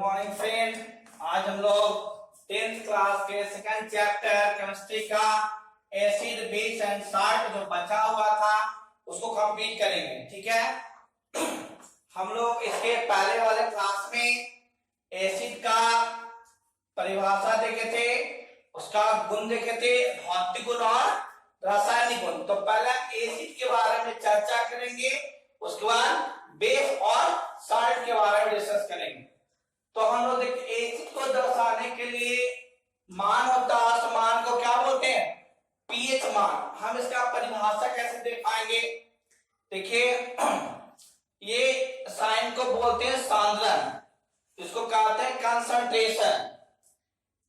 Morning friend. आज हम लोग 10th क्लास के सेकंड चैप्टर केमिस्ट्री का एसिड बेस एंड साल्ट जो बचा हुआ था उसको कंप्लीट करेंगे। ठीक है। हम लोग इसके पहले वाले क्लास में एसिड का परिभाषा देखे थे, उसका गुण देखे थे, भौतिक गुण और रासायनिक गुण। तो पहले एसिड के बारे में चर्चा करेंगे, उसके बाद बेस और साल्ट के बारे में डिस्कस करेंगे। तो हम लोग देखते एसिड को दर्शाने के लिए मान होता है, उस मान को क्या बोलते हैं? पीएच मान। हम इसका परिभाषा कैसे देख पाएंगे? देखिए ये साइन को बोलते हैं सांद्रण, इसको कहते हैं कंसंट्रेशन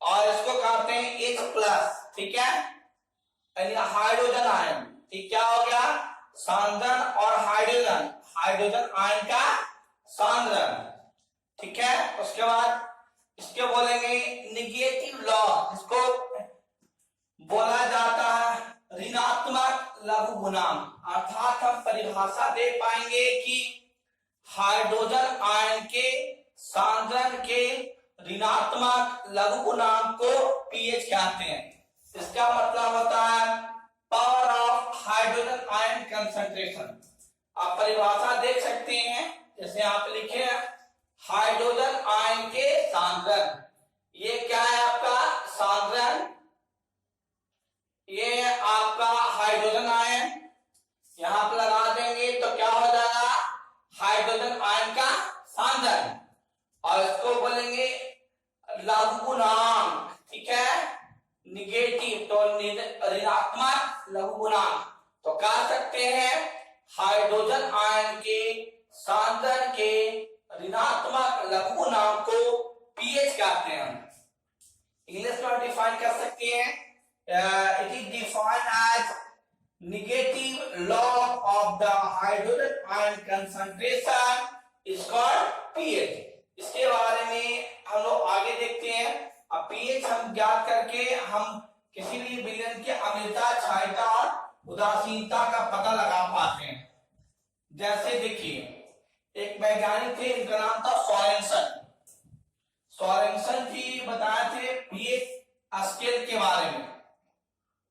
और इसको कहते हैं H+। ठीक है, यानी हाइड्रोजन आयन। ठीक, क्या हो गया? सांद्रण और हाइड्रोजन, हाइड्रोजन आयन का सांद्रण। ठीक है, उसके बाद इसके बोलेंगे निगेटिव लॉ, इसको बोला जाता है ऋणात्मक लघु गुणांक। अर्थात हम परिभाषा दे पाएंगे कि हाइड्रोजन आयन के सांद्रण के ऋणात्मक लघु गुणांक को पीएच कहते हैं। इसका मतलब होता है power of hydrogen ion concentration. आप परिभाषा देख सकते हैं, जैसे आप लिखे हाइड्रोजन आयन के सांद्रण। ये क्या है आपका सांद्रण, ये आपका हाइड्रोजन आयन यहां पर लगा देंगे तो क्या हो जाएगा? हाइड्रोजन आयन का सांद्रण। और इसको बोलेंगे लघु गुणांक। ठीक है, निगेटिव तो ऋणात्मक लघु गुणांक। तो कह सकते हैं हाइड्रोजन आयन के सांद्रण के ऋणात्मक लघु गुणांक को पीएच कहते हैं। इंग्लिश में डिफाइन कर सकते हैं, it is defined as negative log of the hydrogen ion concentration is called pH. इसके बारे में हम लोग आगे देखते हैं। अब पीएच हम ज्ञात करके हम किसी भी विलयन की अम्लता, क्षारीयता और उदासीनता का पता लगा पाते हैं। जैसे देखिए एक वैज्ञानिक थे, इनका नाम था सोरेनसन। सोरेनसन जी बताए थे पीएच स्केल के बारे में।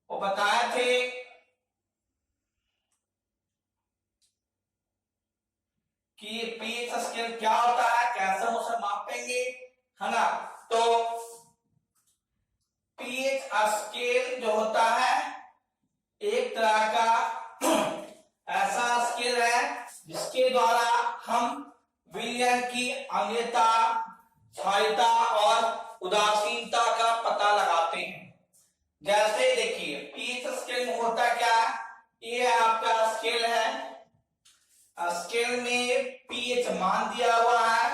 वो बताए थे कि पीएच स्केल क्या होता है, कैसे हम उसे मापेंगे, है ना। तो पीएच स्केल जो होता है एक तरह का ऐसा स्केल है जिसके द्वारा हम विलयन की अम्लता, क्षारीयता और उदासीनता का पता लगाते हैं। जैसे देखिए पीएच स्केल में होता क्या, ये आपका स्केल है, स्केल में पीएच मान दिया हुआ है।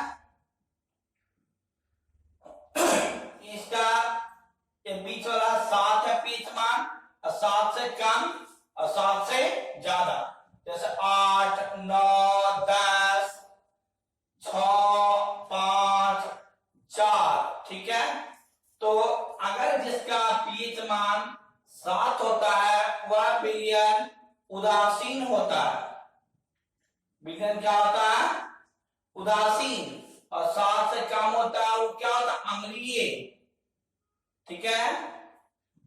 इसका ये बीच वाला 7 है पीएच मान, 7 से कम और 7 से ज्यादा। जैसे 8, 9, 10, 6, 5, 4। ठीक है, तो अगर जिसका पीएच मान 7 होता है वह विलयन उदासीन होता है। विलयन क्या होता है? उदासीन। और 7 से कम होता है वो क्या होता है? अम्लीय। ठीक है,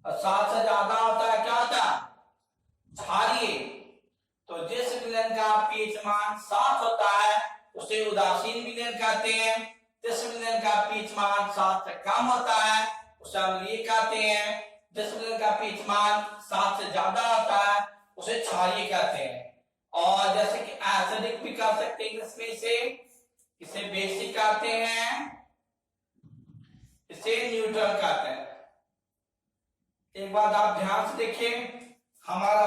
और 7 से ज्यादा होता है क्या होता है? क्षारीय। तो जिस विलयन का पीएच मान 7 होता है उसे उदासीन विलयन कहते हैं। जिस विलयन का पीएच मान 7 से कम होता है उसे अम्लीय कहते हैं। जिस विलयन का पीएच मान 7 से ज्यादा होता है उसे क्षारीय कहते हैं। और जैसे कि एसिडिक भी कह सकते हैं इसमें, इसे बेसिक कहते हैं, इसे न्यूट्रल कहते हैं। एक बात आप ध्यान से देखिए, हमारा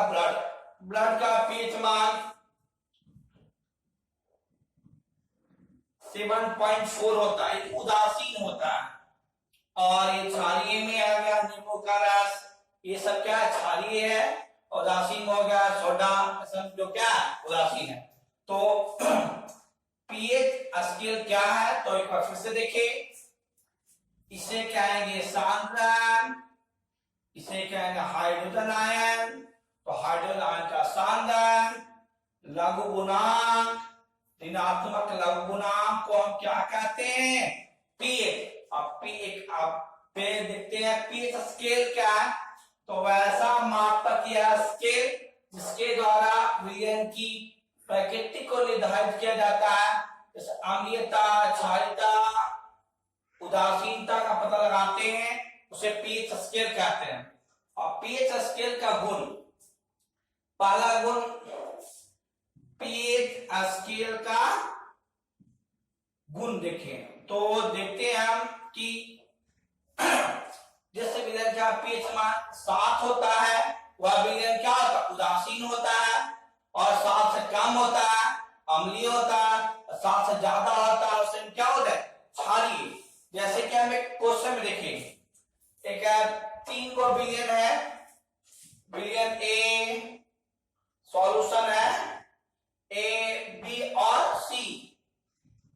ब्लड का पीएच मान 7.4 होता है, उदासीन होता है। और ये क्षारीय में आ गया नींबू का रस, ये सब क्या है? क्षारीय है। उदासीन हो गया सोडा, सब जो क्या उदासीन है। तो पीएच स्केल क्या है? तो एक बार फिर से देखिए, इसे कहेंगे सांद्रण, इसे कहेंगे हाइड्रोजन आयन। तो हाइड्रोजन आयन का सांद्रण, लघु गुणांक, ऋणात्मक लघु गुणांक को हम क्या कहते हैं? पीएच। अब पी आप पे देखते हैं पीएच स्केल क्या है, तो वैसा मापक या स्केल जिसके द्वारा विलयन की प्रकृति को निर्धारित किया जाता है, जैसे अम्लीयता, क्षारीयता, उदासीनता का पता लगाते हैं, उसे पीएच स्केल कहते हैं। और पीएच स्केल का गुण, पहला गुण पीएच स्केल का गुण देखें तो देखते हैं हम कि जैसे विलयन का पीएच मान 7 होता है, वह विलयन क्या होता है, उदासीन होता है। और 7 से कम होता है अम्लीय होता है, 7 से ज्यादा होता है उसमें क्या होता है, क्षारीय। जैसे कि हम एक क्वेश्चन में देखें, एक 3 को विलयन है, विलयन ए, सॉल्यूशन है ए, बी और सी।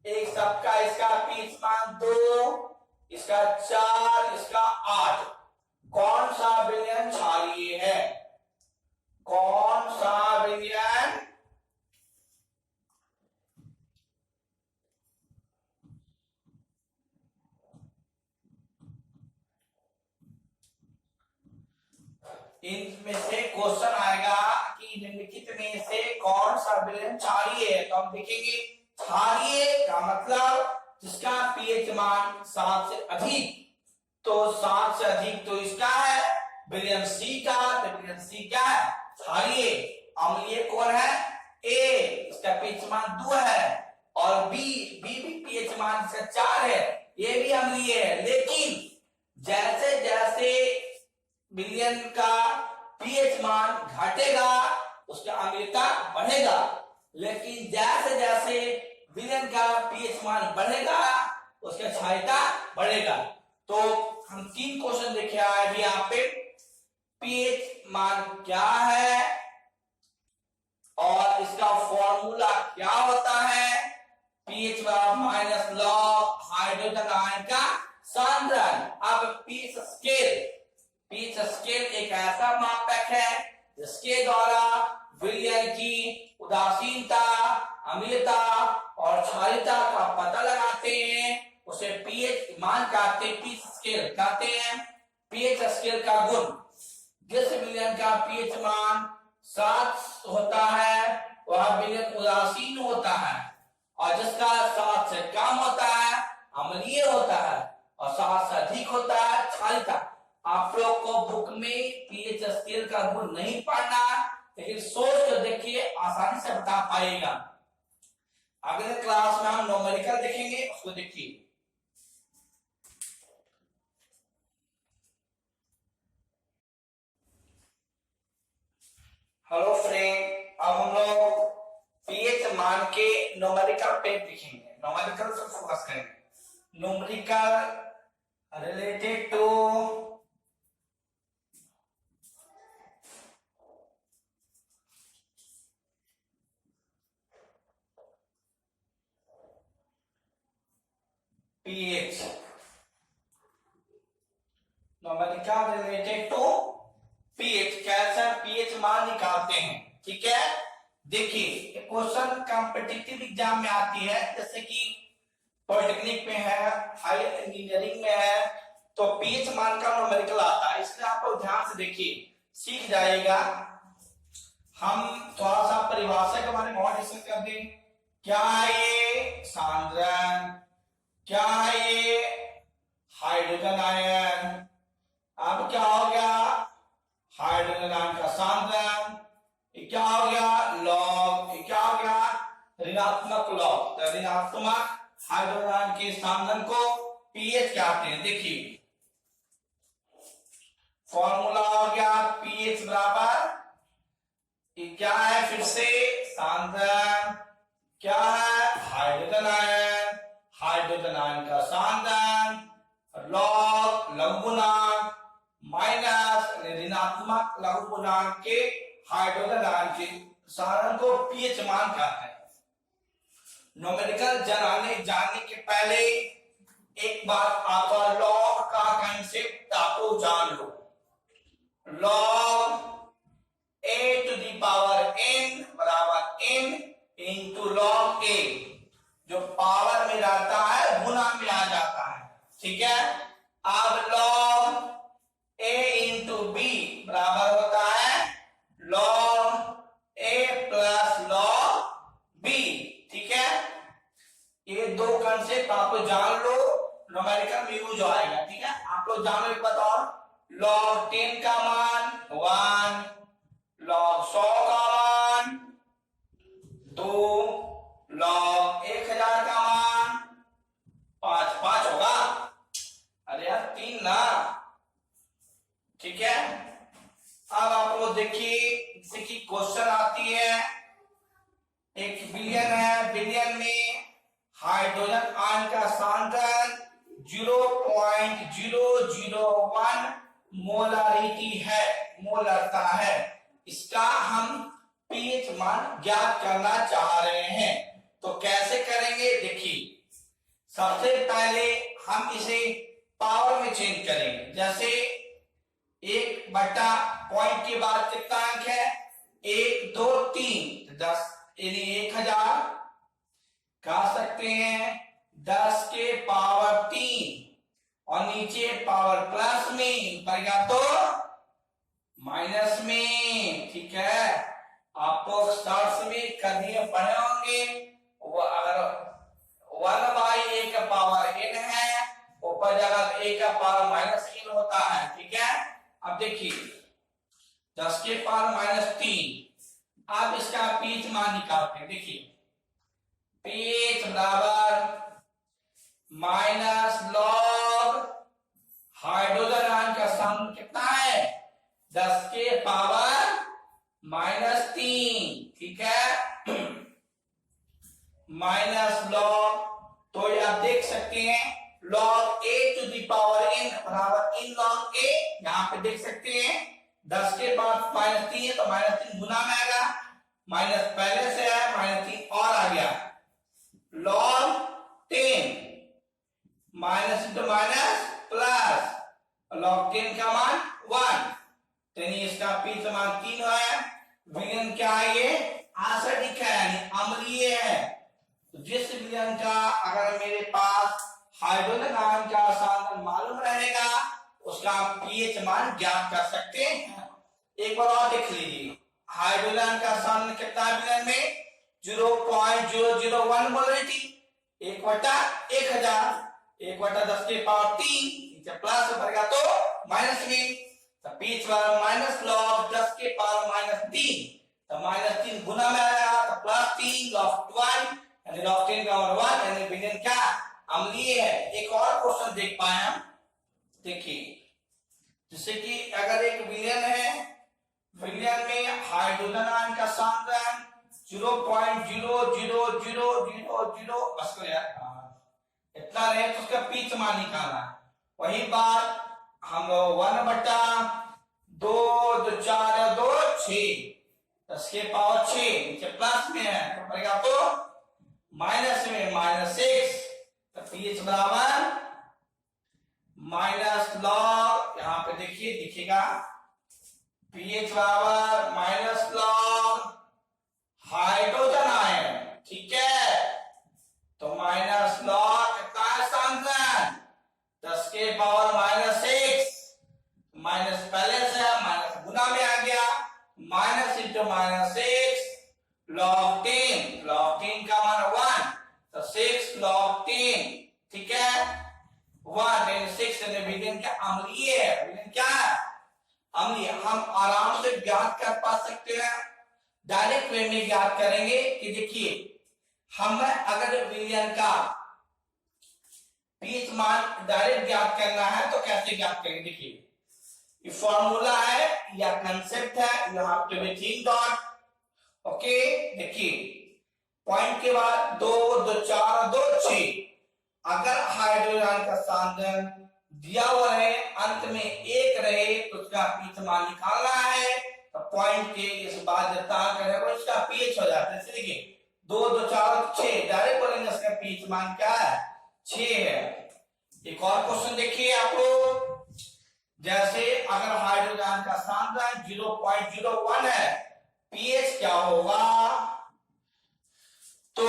एक सबका इसका पीएच मान 2, इसका 4, इसका 8। कौन सा विलयन क्षारीय है, कौन सा विलयन इनमें से क्वेश्चन आएगा कि निम्नलिखित में से कौन सा विलयन क्षारीय है। तो हम देखेंगे क्षारीय का मतलब जिसका पीएच मान 7 से अधिक, तो 7 से अधिक तो इसका है विलयन सी का, तो विलयन सी क्या है, क्षारीय। अम्लीय कौन है, ए, इसका पीएच मान 2 है। और बी भी पीएच मान इसका 4 है, ये भी अम्लीय है। लेकिन जैसे जैसे विलयन का पीएच मान घटेगा उसका अम्लीयता बढ़ेगा, लेकिन जैसे जैसे विलयन का पीएच मान बढ़ेगा उसका क्षारीयता बढ़ेगा। तो हम 3 क्वेश्चन देखे आए अभी यहाँ पे, पीएच मान क्या है और इसका फॉर्मूला क्या होता है, pH minus log hydrogen ion का सांद्रण। अब पीएच स्केल एक ऐसा मापक है जिसके द्वारा विलयन की उदासीनता, अम्लीयता और क्षारीयता का पता लगाते हैं, उसे पीएच मान कहते हैं, पीएच स्केल कहते हैं। पीएच स्केल का गुण, जिस विलयन का पीएच मान 7 होता है वह विलयन उदासीन होता है, और जिसका 7 से कम होता है अम्लीय होता है, और 7 से अधिक होता है क्षारीयता। आप लोग को बुक में पीएच स्केल का गुण नहीं पढ़ना, लेकिन सोच कर देखिए, आसानी से बता पाएगा। अगले क्लास में हम न्यूमेरिकल देखेंगे, उसको देखिए। हेलो फ्रेंड, अब हम लोग पीएच मान के न्यूमेरिकल पे देखेंगे, न्यूमेरिकल से फोकस करेंगे। Numerical related to pH, numerical related to pH, कैसे पीएच मान निकालते हैं, ठीक है। देखिए क्वेश्चन कॉम्पिटिटिव एग्जाम में आती है, जैसे कि पॉलिटेक्निक में है, हायर इंजीनियरिंग में है, तो पीएच मान का न्यूमेरिकल आता है। इसलिए आप लोग ध्यान से देखिए, सीख जाएगा। हम थोड़ा सा परिभाषा के बारे में और डिस्कस कर दें। क्या है ये सांद्रण, क्या है ये हाइड्रोजन आयन, अब क्या हो गया हाइड्रोजन आयन का सांद्रण, क्या हो गया लॉग, क्या हो गया ऋणात्मक लॉग। तो ऋणात्मक हाइड्रोजन आयन के सांद्रण को पीएच कहते हैं। देखिए फॉर्मूला हो गया पीएच बराबर क्या है, फिर से सांद्रण, क्या है हाइड्रोजन आयन, हाइड्रोजन आयन का सांद्रण, लॉग लघुगुणांक माइनस ऋणात्मक लघुगुणांक के हाइड्रोजन आयन के सांद्रण को पीएच मान कहते हैं। न्यूमेरिकल जानने के पहले एक बार आपका लॉग का कंसेप्ट आप लोग जान लो। Log a to the power n बराबर n into log a, जो पावर में रहता है गुना में आ जाता है। 2 log 1000 का मान 5 होगा। अरे यार 3 ना, ठीक है। अब आप लोग देखिए, जैसे कि क्वेश्चन आती है, एक बिलियन है, बिलियन में हाइड्रोजन आयन का सांद्रण 0.001 मोलारिटी है, मोलरता है। इसका हम पीएच मान ज्ञात करना चाह रहे हैं। तो कैसे करेंगे, देखिए सबसे पहले हम इसे पावर में चेंज करेंगे। जैसे 1 पॉइंट के बाद कितना अंक है, 1 2 3, 10 यानी 1000 कह सकते हैं 10 के पावर 3, और नीचे पावर प्लस में, ऊपर गया तो माइनस में, ठीक है। आपको स्टार्ट में करने पड़े होंगे। अगर 1/a का पावर n है, ऊपर जगह a का पावर -n होता है, ठीक है। अब देखिए 10 के पावर -3, अब इसका पीएच मान निकालते हैं। देखिए पीएच बराबर माइनस लॉग हाइड्रोजन आयन का सम कितना है, 10 के पावर -3, ठीक है, माइनस लॉग। तो ये आप देख सकते हैं log a to the power n बराबर n log a, यहां पे देख सकते हैं 10 के बाद -3 है तो -3 गुना में आएगा, माइनस पहले से है, -3 और आ गया, log 10 minus into minus plus, log 10 का मान 1, यानी इसका पीएच मान 3 है। विलयन क्या है, ये एसिडिक है यानी अम्लीय है। तो जिस विलयन का अगर मेरे पास हाइड्रोजन आयन का सांद्रण मालूम रहेगा, उसका पीएच मान ज्ञात कर सकते हैं। एक बार और देख लीजिए, हाइड्रोजन का सांद्रण कितना है विलयन में, 0.001 मोलरिटी, 1/1000, 1/10 के पावर 3, नीचे प्लस बढ़ेगा तो माइनस में, तो पीएच माइनस लॉग 10 के पावर -3, तो -3 गुना में आया तो +3 log 1, यानी log 10 का 1, यानी विलयन क्या अम्लीय है। एक और क्वेश्चन देख पाए हम, देखिए जैसे कि अगर एक विलयन है, विलयन में हाइड्रोजन आयन का सांद्रण 0.00000 बस कर यार इतना रहे तो उसका पीएच मान निकालना है। वही बात हम 1/2 तो 4 2 6, 10 के पावर 6, नीचे प्लस में है तो पड़ेगा तो माइनस में, -6, तो पीएच बराबर माइनस लॉग, यहां पे देखिए दिखेगा पीएच बराबर माइनस लॉग हाइड्रोजन आयन, ठीक है। तो माइनस लॉग कितना है सांद्रण, 10 के पावर -6, माइनस पहले से माइनस गुना में आ गया, माइनस इंटू -6 log 10, log 10 का मान 1, तो 6 log 10, ठीक है, 1 6 विलयन क्या अम्लीय है, विलयन क्या है अम्लीय। हम आराम से ज्ञात कर पा सकते हैं, डायरेक्ट वे में ज्ञात करेंगे कि देखिए हमें अगर विलयन का पीएच मान डायरेक्ट ज्ञात करना है तो कैसे ज्ञात करेंगे, देखिए ये फॉर्मूला है या कंसेप्ट है, you have to be think dot, okay. देखिए पॉइंट के बाद 2 2 4 2 6, अगर हाइड्रोजन का सांद्रण दिया हुआ है, अंत में 1 रहे तो उसका पीएच मान निकालना है, तो पॉइंट के इस बाद जितना अंक है वो इसका पीएच हो जाता है। देखिए 2 2 4 6, डायरेक्ट बोलेंगे इसका पीएच मान क्या है, 6 है। एक और क्वेश्चन देखिए आप लोग, जैसे अगर हाइड्रोजन का सांद्रण 0.01 है, पीएच क्या होगा, तो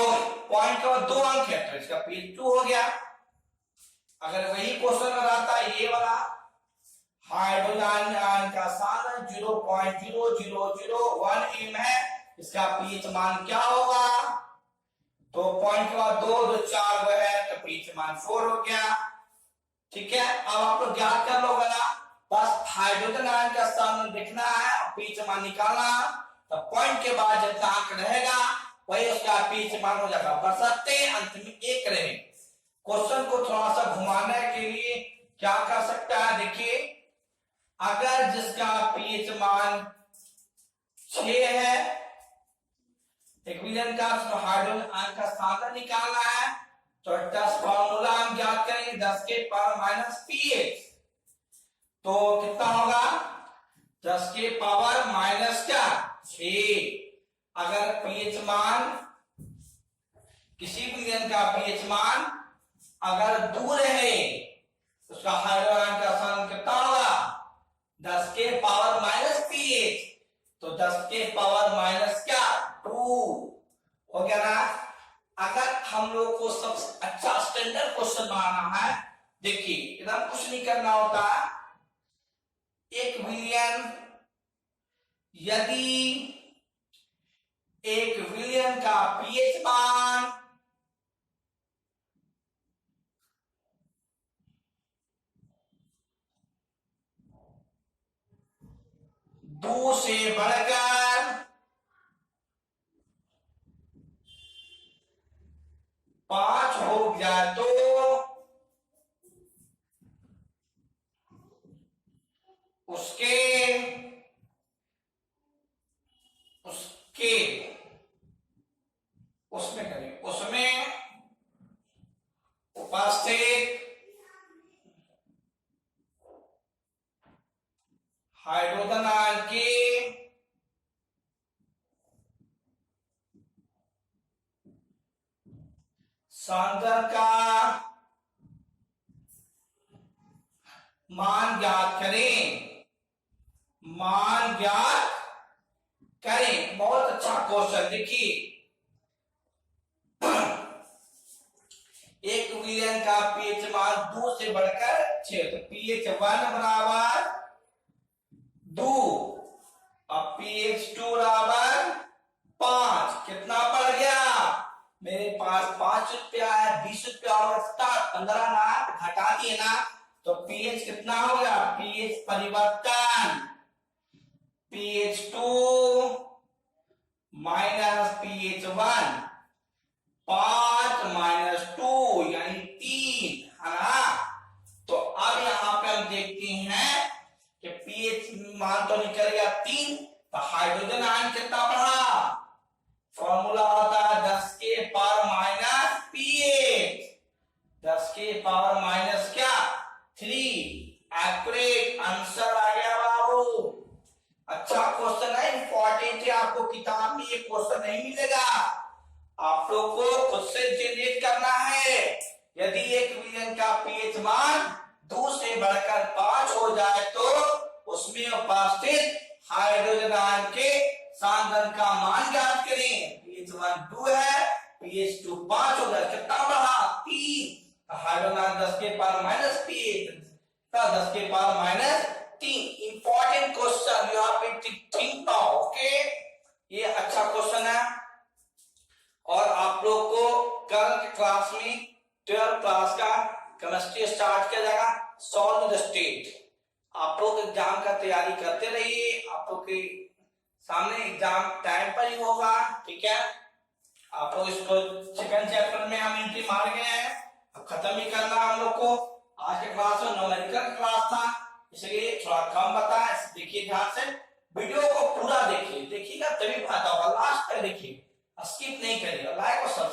पॉइंट का 2 अंक है तो इसका पीएच 2 हो गया। अगर वही क्वेश्चन रहता ये वाला, हाइड्रोजन आयन का सांद्रण 0.0001 m है, इसका पीएच मान क्या होगा, तो पॉइंट के बाद 2 2 4 वो है तो पीएच मान 4 हो गया, ठीक है। अब आप लोग ज्ञात कर लोगे ना, बस हाइड्रोजन आयन का सांद्रण देखना है, पीएच मान निकालना, तो पॉइंट के बाद जितना अंक रहेगा वही उसका पीएच मान हो जाएगा, बशर्ते अंत में एक रहे। क्वेश्चन को थोड़ा सा घुमाने के लिए क्या कर सकता है, देखिए अगर जिसका पीएच मान 6 है, एक विलयन का हाइड्रोजन आयन का सांद्रता निकालना है, तो 10 फॉर्मूला हम ज्ञात करेंगे 10 के पावर माइनस पीएच, तो कितना होगा 10 के पावर माइनस क्या 6। अगर पीएच मान किसी विलयन का पीएच मान अगर दूर है, उसका हाइड्रोजन का सांद्रता कितना होगा 10 के पावर माइनस पीएच, तो 10 के पावर माइनस क्या 2 हो गया ना। अगर हम लोग को सबसे अच्छा स्टैंडर्ड क्वेश्चन बनाना है, देखिए एकदम कुछ नहीं करना होता, एक विलयन यदि एक विलयन का पीएच मान दो से बढ़कर 5 हो गया तो उसके उसमें करें, उसमें उपस्थित हाइड्रोजन आयन की सांद्रता का मान ज्ञात करें, मान ज्ञात करें। बहुत अच्छा क्वेश्चन, देखिए एक विलयन का पीएच मान 2 से बढ़कर 6, तो पीएच 1 बराबर 2 और पीएच 2 बराबर 5, कितना पड़ गया मेरे पास 5 रुपया है, 20 रुपया और 15 ना घटा दिए ना, तो पीएच कितना हो गया, पीएच परिवर्तन pH2 माइनस pH1 5 माइनस 2 यानी 3 है ना। तो अब यहां पे हम देखते हैं कि पीएच मान तो निकल गया 3, तो हाइड्रोजन आयन कितना बढ़ा, फॉर्मूला होता है 10 के पावर माइनस पीएच, 10 के पावर माइनस क्या 3। एक्यूरेट आंसर आ गया बाबू। अच्छा क्वेश्चन है, इंपॉर्टेंट है, आपको किताब में ये क्वेश्चन नहीं मिलेगा, आप लोग को खुद से जनरेट करना है। यदि एक विलयन का पीएच मान 2 से बढ़कर 5 हो जाए तो उसमें उपस्थित हाइड्रोजन आयन के सांद्रता का मान ज्ञात करें। pH1 2 है, pH2 5 हो गया, कितना बढ़ा 3, हाइड्रोजन आयन 10 के पावर माइनस पीएच 10 के power minus 3। Important question, you have to think now, okay. ये अच्छा क्वेश्चन है और आप लोग को कल के क्लास में 12th क्लास का केमिस्ट्री स्टार्ट किया जाएगा, सॉल्व द स्टेट। आप लोग एग्जाम का तैयारी करते रहिए, आप लोग के सामने एग्जाम टाइम पर ही होगा, ठीक है। आप लोग इसको सेकंड चैप्टर में हम एंट्री मार गए हैं, अब खत्म ही करना हम लोग को। आज के क्लास में न्यूमेरिकल क्लास था, इसलिए थोड़ा कम बताएं, देखिए ध्यान से वीडियो को पूरा देखिए, देखिएगा तभी फायदा होगा, लास्ट तक देखिए, स्किप नहीं करिएगा, लाइक और सब्सक्राइब